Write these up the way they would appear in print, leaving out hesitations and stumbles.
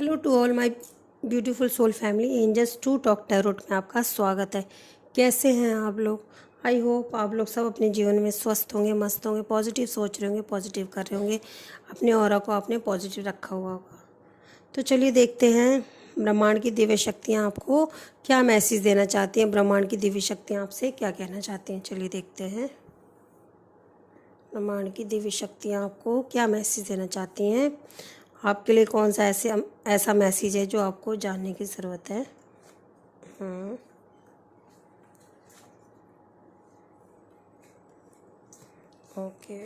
Hello to all my beautiful soul family, angels to talk tarot में आपका स्वागत है। कैसे हैं आप लोग? आई होप आप लोग सब अपने जीवन में स्वस्थ होंगे, मस्त होंगे, पॉजिटिव सोच रहे होंगे, पॉजिटिव कर रहे होंगे, अपने ऑरा को आपने पॉजिटिव रखा हुआ होगा। तो चलिए देखते हैं ब्रह्मांड की दिव्य शक्तियाँ आपको क्या मैसेज देना चाहती हैं। ब्रह्मांड की दिव्य शक्तियाँ आपसे क्या कहना चाहती हैं, चलिए देखते हैं ब्रह्मांड की दिव्य शक्तियाँ आपको क्या मैसेज देना चाहती हैं। आपके लिए कौन सा ऐसा मैसेज है जो आपको जानने की ज़रूरत है। ओके,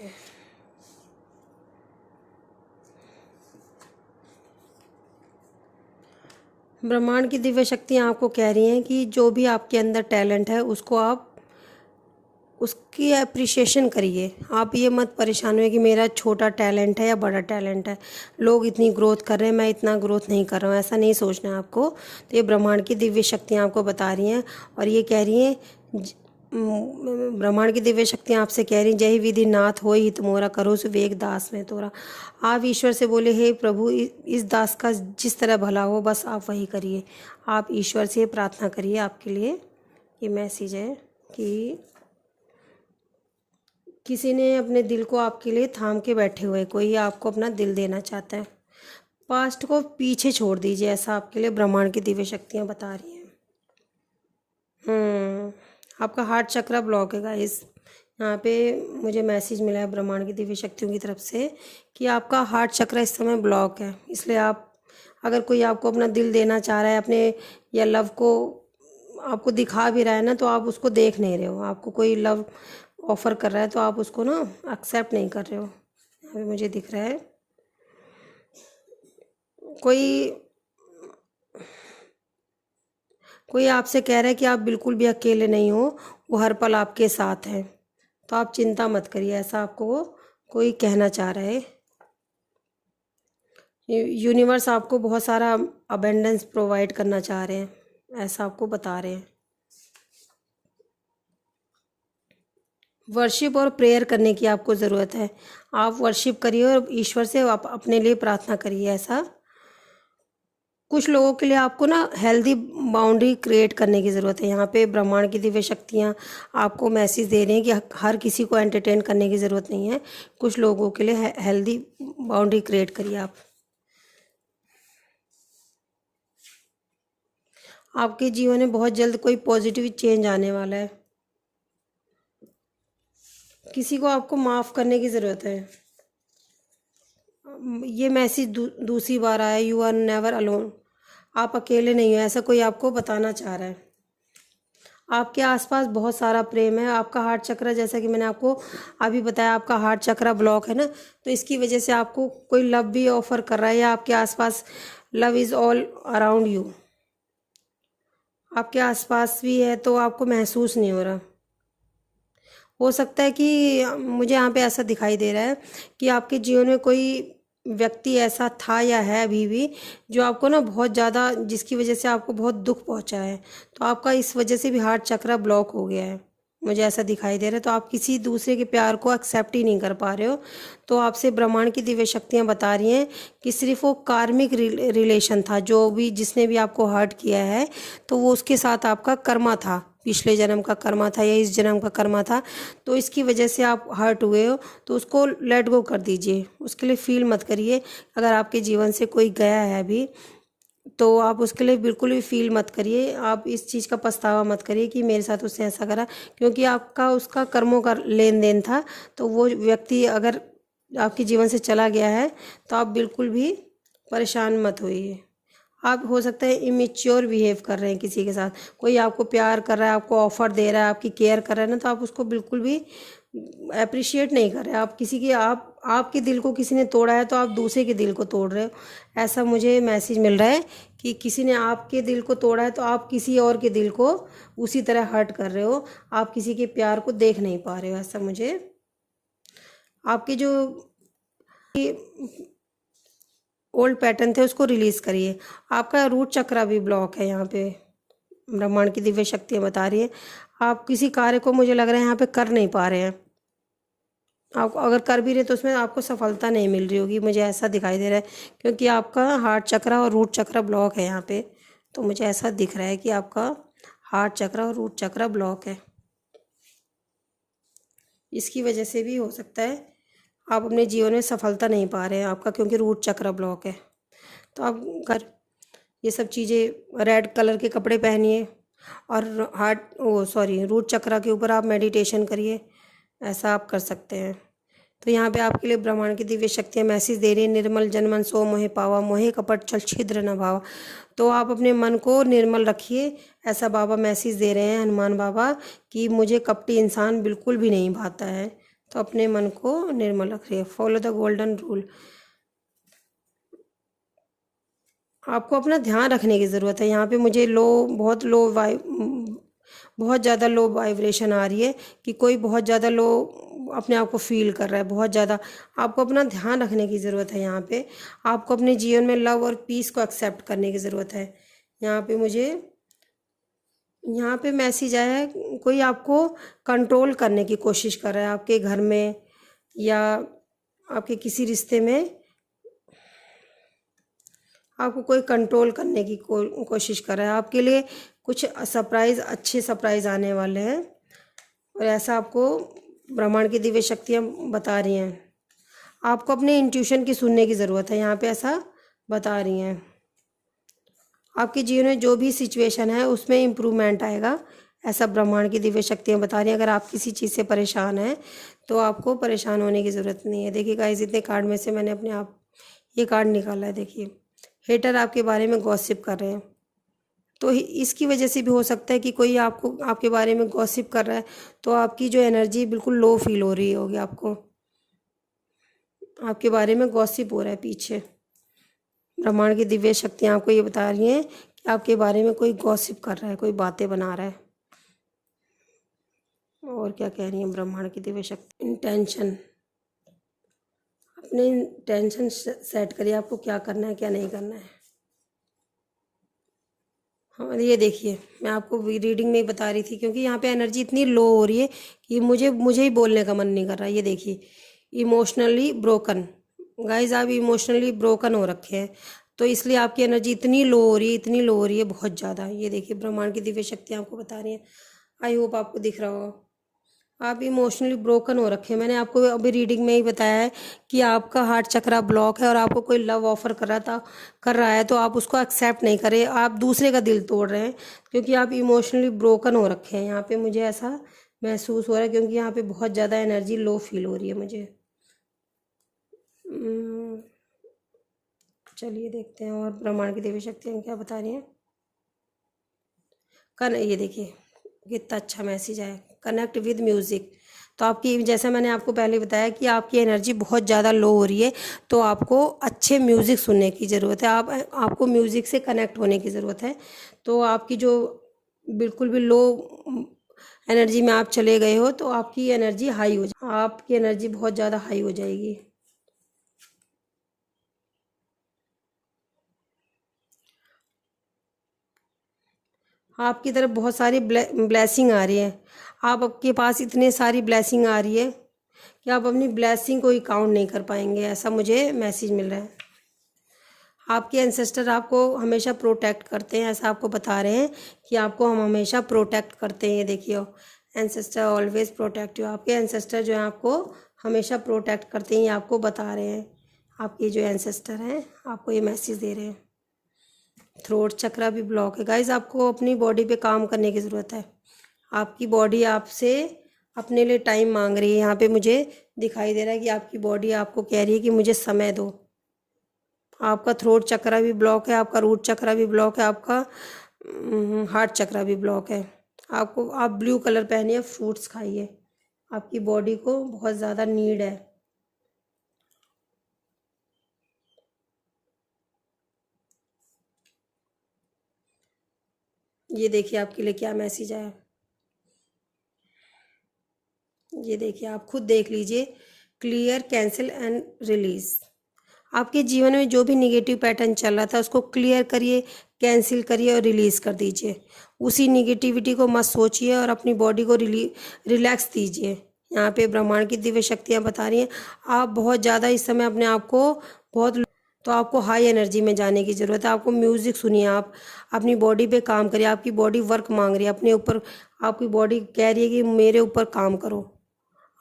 ब्रह्मांड की दिव्य शक्तियाँ आपको कह रही हैं कि जो भी आपके अंदर टैलेंट है उसको आप उसकी अप्रिशिएशन करिए। आप ये मत परेशान हुए कि मेरा छोटा टैलेंट है या बड़ा टैलेंट है, लोग इतनी ग्रोथ कर रहे हैं, मैं इतना ग्रोथ नहीं कर रहा हूँ, ऐसा नहीं सोचना है आपको। तो ये ब्रह्मांड की दिव्य शक्तियाँ आपको बता रही हैं और ये कह रही हैं, ब्रह्मांड की दिव्य शक्तियाँ आपसे कह रही हैं, जय विधि नाथ हो ही तुमोरा, करो सुवेग दास में तोरा। आप ईश्वर से बोले, हे प्रभु इस दास का जिस तरह भला हो बस आप वही करिए। आप ईश्वर से प्रार्थना करिए। आपके लिए ये मैसेज है कि किसी ने अपने दिल को आपके लिए थाम के बैठे हुए, कोई आपको अपना दिल देना चाहता है। पास्ट को पीछे छोड़ दीजिए, ऐसा आपके लिए ब्रह्मांड की दिव्य शक्तियाँ बता रही हैं। आपका हार्ट चक्र ब्लॉक है गाइस। यहाँ पे मुझे मैसेज मिला है ब्रह्मांड की दिव्य शक्तियों की तरफ से कि आपका हार्ट चक्र इस समय ब्लॉक है। इसलिए आप, अगर कोई आपको अपना दिल देना चाह रहा है अपने, या लव को आपको दिखा भी रहा है ना, तो आप उसको देख नहीं रहे हो। आपको कोई लव ऑफ़र कर रहा है तो आप उसको ना एक्सेप्ट नहीं कर रहे हो। यहाँ पे मुझे दिख रहा है कोई आपसे कह रहा है कि आप बिल्कुल भी अकेले नहीं हो, वो हर पल आपके साथ है, तो आप चिंता मत करिए, ऐसा आपको कोई कहना चाह रहा है। यूनिवर्स आपको बहुत सारा अबेंडेंस प्रोवाइड करना चाह रहे हैं, ऐसा आपको बता रहे हैं। वर्शिप और प्रेयर करने की आपको ज़रूरत है। आप वर्शिप करिए और ईश्वर से आप अपने लिए प्रार्थना करिए। ऐसा कुछ लोगों के लिए आपको ना हेल्दी बाउंड्री क्रिएट करने की ज़रूरत है। यहाँ पे ब्रह्मांड की दिव्य शक्तियाँ आपको मैसेज दे रही हैं कि हर किसी को एंटरटेन करने की ज़रूरत नहीं है। कुछ लोगों के लिए हेल्दी बाउंड्री क्रिएट करिए आप। आपके जीवन में बहुत जल्द कोई पॉजिटिव चेंज आने वाला है। किसी को आपको माफ़ करने की ज़रूरत है। ये मैसेज दूसरी बार आया, यू आर नेवर अलोन। आप अकेले नहीं हो, ऐसा कोई आपको बताना चाह रहा है। आपके आसपास बहुत सारा प्रेम है। आपका हार्ट चक्र, जैसा कि मैंने आपको अभी बताया, आपका हार्ट चक्र ब्लॉक है ना, तो इसकी वजह से आपको कोई लव भी ऑफर कर रहा है, या आपके आसपास love is all around you, आपके आसपास भी है, तो आपको महसूस नहीं हो रहा। हो सकता है कि मुझे यहाँ पे ऐसा दिखाई दे रहा है कि आपके जीवन में कोई व्यक्ति ऐसा था या है अभी भी, जो आपको ना बहुत ज़्यादा, जिसकी वजह से आपको बहुत दुख पहुँचा है, तो आपका इस वजह से भी हार्ट चक्र ब्लॉक हो गया है, मुझे ऐसा दिखाई दे रहा है। तो आप किसी दूसरे के प्यार को एक्सेप्ट ही नहीं कर पा रहे हो। तो आपसे ब्रह्मांड की दिव्य शक्तियाँ बता रही हैं कि सिर्फ वो कार्मिक रिलेशन था, जो भी जिसने भी आपको हर्ट किया है, तो वो उसके साथ आपका कर्मा था, पिछले जन्म का कर्मा था या इस जन्म का कर्मा था, तो इसकी वजह से आप हर्ट हुए हो। तो उसको लेट गो कर दीजिए, उसके लिए फील मत करिए। अगर आपके जीवन से कोई गया है अभी, तो आप उसके लिए बिल्कुल भी फील मत करिए। आप इस चीज़ का पछतावा मत करिए कि मेरे साथ उसने ऐसा करा, क्योंकि आपका उसका कर्मों का लेन देन था। तो वो व्यक्ति अगर आपके जीवन से चला गया है, तो आप बिल्कुल भी परेशान मत होइए। आप, हो सकता है, इमेच्योर बिहेव कर रहे हैं किसी के साथ, कोई आपको प्यार कर रहा है, आपको ऑफ़र दे रहा है, आपकी केयर कर रहा है ना, तो आप उसको बिल्कुल भी अप्रिशिएट नहीं कर रहे। आप किसी के, आपके दिल को किसी ने तोड़ा है, तो आप दूसरे के दिल को तोड़ रहे हो। ऐसा मुझे मैसेज मिल रहा है कि किसी ने आपके दिल को तोड़ा है, तो आप किसी और के दिल को उसी तरह हर्ट कर रहे हो। आप किसी के प्यार को देख नहीं पा रहे हो। ऐसा मुझे, आपके जो ओल्ड पैटर्न थे उसको रिलीज़ करिए। आपका रूट चक्र भी ब्लॉक है, यहाँ पे ब्रह्मांड की दिव्य शक्तियाँ बता रही है। आप किसी कार्य को, मुझे लग रहा है, यहाँ पे कर नहीं पा रहे हैं। आप अगर कर भी रहे तो उसमें आपको सफलता नहीं मिल रही होगी, मुझे ऐसा दिखाई दे रहा है, क्योंकि आपका हार्ट चक्र और रूट चक्र ब्लॉक है यहाँ पे। तो मुझे ऐसा दिख रहा है कि आपका हार्ट चक्र और रूट चक्र ब्लॉक है। इसकी वजह से भी हो सकता है आप अपने जीवन में सफलता नहीं पा रहे हैं आपका, क्योंकि रूट चक्र ब्लॉक है। तो आप कर ये सब चीज़ें, रेड कलर के कपड़े पहनिए और रूट चक्र के ऊपर आप मेडिटेशन करिए, ऐसा आप कर सकते हैं। तो यहाँ पे आपके लिए ब्रह्मांड की दिव्य शक्तियाँ मैसेज दे रही है, निर्मल जनमन सो मोहे पावा, मोहे कपट छल छिद्र न भावा। तो आप अपने मन को निर्मल रखिए, ऐसा बाबा मैसेज दे रहे हैं, हनुमान बाबा, कि मुझे कपटी इंसान बिल्कुल भी नहीं भाता है। तो अपने मन को निर्मल रखिए, फॉलो द गोल्डन रूल। आपको अपना ध्यान रखने की ज़रूरत है। यहाँ पे मुझे बहुत ज़्यादा लो वाइब्रेशन आ रही है, कि कोई बहुत ज़्यादा लो अपने आप को फील कर रहा है, बहुत ज़्यादा। आपको अपना ध्यान रखने की ज़रूरत है। यहाँ पे आपको अपने जीवन में लव और पीस को एक्सेप्ट करने की ज़रूरत है। यहाँ पे मैसेज आया है, कोई आपको कंट्रोल करने की कोशिश कर रहा है आपके घर में या आपके किसी रिश्ते में। आपको कोई कंट्रोल करने की कोशिश कर रहा है। आपके लिए कुछ अच्छे सरप्राइज़ आने वाले हैं, और ऐसा आपको ब्रह्मांड की दिव्य शक्तियाँ बता रही हैं। आपको अपने इंट्यूशन की सुनने की ज़रूरत है, यहाँ पे ऐसा बता रही हैं। आपके जीवन में जो भी सिचुएशन है उसमें इम्प्रूवमेंट आएगा, ऐसा ब्रह्मांड की दिव्य शक्तियाँ बता रही हैं। अगर आप किसी चीज़ से परेशान हैं तो आपको परेशान होने की ज़रूरत नहीं है। देखिए गाइस, इतने कार्ड में से मैंने अपने आप ये कार्ड निकाला है। देखिए, हेटर आपके बारे में गॉसिप कर रहे हैं, तो इसकी वजह से भी हो सकता है कि कोई आपके बारे में गॉसिप कर रहा है, तो आपकी जो एनर्जी बिल्कुल लो फील हो रही होगी। आपके बारे में गॉसिप हो रहा है पीछे। ब्रह्मांड की दिव्य शक्तियाँ आपको ये बता रही हैं कि आपके बारे में कोई गॉसिप कर रहा है, कोई बातें बना रहा है। और क्या कह रही है ब्रह्मांड की दिव्य शक्ति? इंटेंशन, अपने इंटेंशन सेट करिए, आपको क्या करना है क्या नहीं करना है। हाँ, ये देखिए, मैं आपको रीडिंग में ही बता रही थी, क्योंकि यहाँ पे एनर्जी इतनी लो हो रही है कि मुझे ही बोलने का मन नहीं कर रहा। ये देखिए, इमोशनली ब्रोकन। गाइज, आप इमोशनली ब्रोकन हो रखे हैं, तो इसलिए आपकी एनर्जी इतनी लो हो रही है, इतनी लो हो रही है, बहुत ज़्यादा। ये देखिए, ब्रह्मांड की दिव्य शक्तियाँ आपको बता रही हैं। आई होप आपको दिख रहा हो। आप इमोशनली ब्रोकन हो रखे हैं। मैंने आपको अभी रीडिंग में ही बताया है कि आपका हार्ट चक्रा ब्लॉक है, और आपको कोई लव ऑफर कर रहा है तो आप उसको एक्सेप्ट नहीं करें, आप दूसरे का दिल तोड़ रहे हैं, क्योंकि आप इमोशनली ब्रोकन हो रखे हैं। यहाँ पे मुझे ऐसा महसूस हो रहा है, क्योंकि यहाँ पे बहुत ज़्यादा एनर्जी लो फील हो रही है मुझे। चलिए देखते हैं और ब्रह्मांड की देवी शक्तियाँ क्या बता रही हैं। ये देखिए, कितना अच्छा मैसेज है, कनेक्ट विद म्यूज़िक। तो आपकी, जैसा मैंने आपको पहले बताया कि आपकी एनर्जी बहुत ज़्यादा लो हो रही है, तो आपको अच्छे म्यूज़िक सुनने की ज़रूरत है। आपको म्यूज़िक से कनेक्ट होने की ज़रूरत है। तो आपकी जो बिल्कुल भी लो एनर्जी में आप चले गए हो, तो आपकी एनर्जी हाई हो जाए, आपकी एनर्जी बहुत ज़्यादा हाई हो जाएगी। आपकी तरफ बहुत सारी ब्लेसिंग आ रही है। आपके पास इतने सारी ब्लेसिंग आ रही है कि आप अपनी ब्लेसिंग को ही काउंट नहीं कर पाएंगे, ऐसा मुझे मैसेज मिल रहा है। आपके एंसेस्टर आपको हमेशा प्रोटेक्ट करते हैं, ऐसा आपको बता रहे हैं कि आपको हम हमेशा प्रोटेक्ट करते हैं। ये देखिए, एंसेस्टर ऑलवेज प्रोटेक्ट यू। आपके एंसेस्टर जो है आपको हमेशा प्रोटेक्ट करते हैं, ये आपको बता रहे हैं। आपके जो एंसेस्टर हैं आपको ये मैसेज दे रहे हैं। थ्रोट चक्रा भी ब्लॉक है। गाइज, आपको अपनी बॉडी पे काम करने की ज़रूरत है। आपकी बॉडी आपसे अपने लिए टाइम मांग रही है। यहाँ पे मुझे दिखाई दे रहा है कि आपकी बॉडी आपको कह रही है कि मुझे समय दो। आपका थ्रोट चक्रा भी ब्लॉक है, आपका रूट चक्रा भी ब्लॉक है, आपका हार्ट चक्रा भी ब्लॉक है। आप ब्लू कलर पहनिए, फ्रूट्स खाइए, आपकी बॉडी को बहुत ज़्यादा नीड है। ये देखिए आपके लिए क्या मैसेज आया। ये देखिए, आप खुद देख लीजिए। Clear, cancel and release. आपके जीवन में जो भी निगेटिव पैटर्न चल रहा था उसको क्लियर करिए, कैंसिल करिए और रिलीज़ कर दीजिए। उसी निगेटिविटी को मत सोचिए और अपनी बॉडी को रिलैक्स दीजिए। यहाँ पे ब्रह्मांड की दिव्य शक्तियाँ बता रही हैं आप बहुत ज़्यादा इस समय अपने आप को बहुत, तो आपको हाई एनर्जी में जाने की ज़रूरत है। आपको म्यूज़िक सुनिए, आप अपनी बॉडी पे काम करिए। आपकी बॉडी वर्क मांग रही है अपने ऊपर, आपकी बॉडी कह रही है कि मेरे ऊपर काम करो।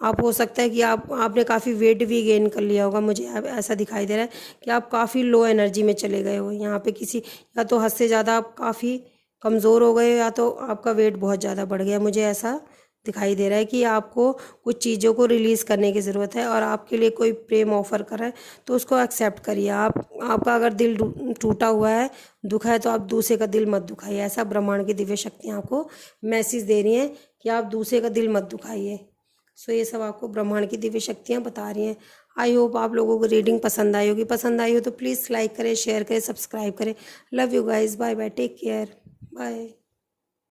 आप हो सकता है कि आपने काफ़ी वेट भी गेन कर लिया होगा, मुझे अब ऐसा दिखाई दे रहा है कि आप काफ़ी लो एनर्जी में चले गए हो। यहाँ पे किसी, या तो हद से ज़्यादा आप काफ़ी कमज़ोर हो गए, या तो आपका वेट बहुत ज़्यादा बढ़ गया। मुझे ऐसा दिखाई दे रहा है कि आपको कुछ चीज़ों को रिलीज़ करने की ज़रूरत है, और आपके लिए कोई प्रेम ऑफ़र कर रहा है तो उसको एक्सेप्ट करिए। आपका अगर दिल टूटा हुआ है, दुखा है, तो आप दूसरे का दिल मत दुखाइए। ऐसा ब्रह्मांड की दिव्य शक्तियाँ आपको मैसेज दे रही हैं कि आप दूसरे का दिल मत दुखाइए। सो ये सब आपको ब्रह्मांड की दिव्य शक्तियाँ बता रही हैं। आई होप आप लोगों को रीडिंग पसंद आई होगी। पसंद आई हो तो प्लीज़ लाइक करें, शेयर करें, सब्सक्राइब करें। Love you guys, bye bye, take care, bye.